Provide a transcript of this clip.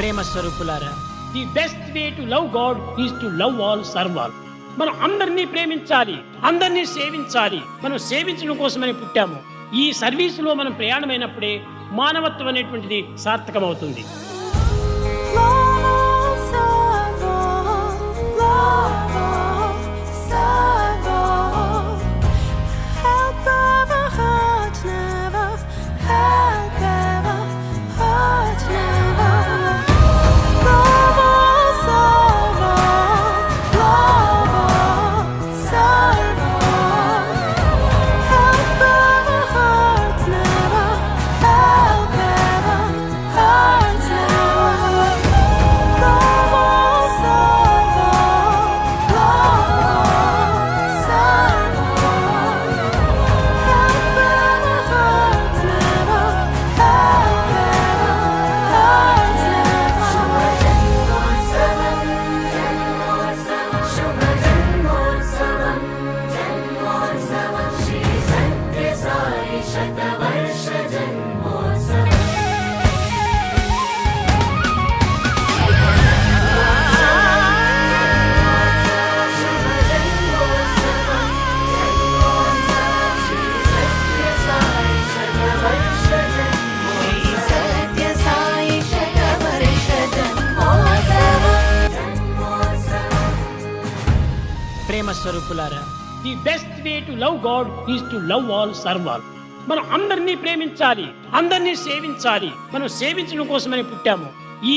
ప్రేమ స్వరూపులారా, the best way to love God is to love all, serve all. మనం అందరినీ ప్రేమించాలి, అందరినీ సేవించాలి. మనం సేవించడం కోసమని పుట్టాము. ఈ సర్వీసులో మనం ప్రయాణమైనప్పుడే మానవత్వం అనేటువంటిది సార్థకమవుతుంది. ప్రేమ స్వరూపులారా, the best way to love God is to love all, serve all. మనం అందరినీ ప్రేమించాలి, అందరినీ సేవించాలి. మనం సేవించడం కోసమని పుట్టాము. ఈ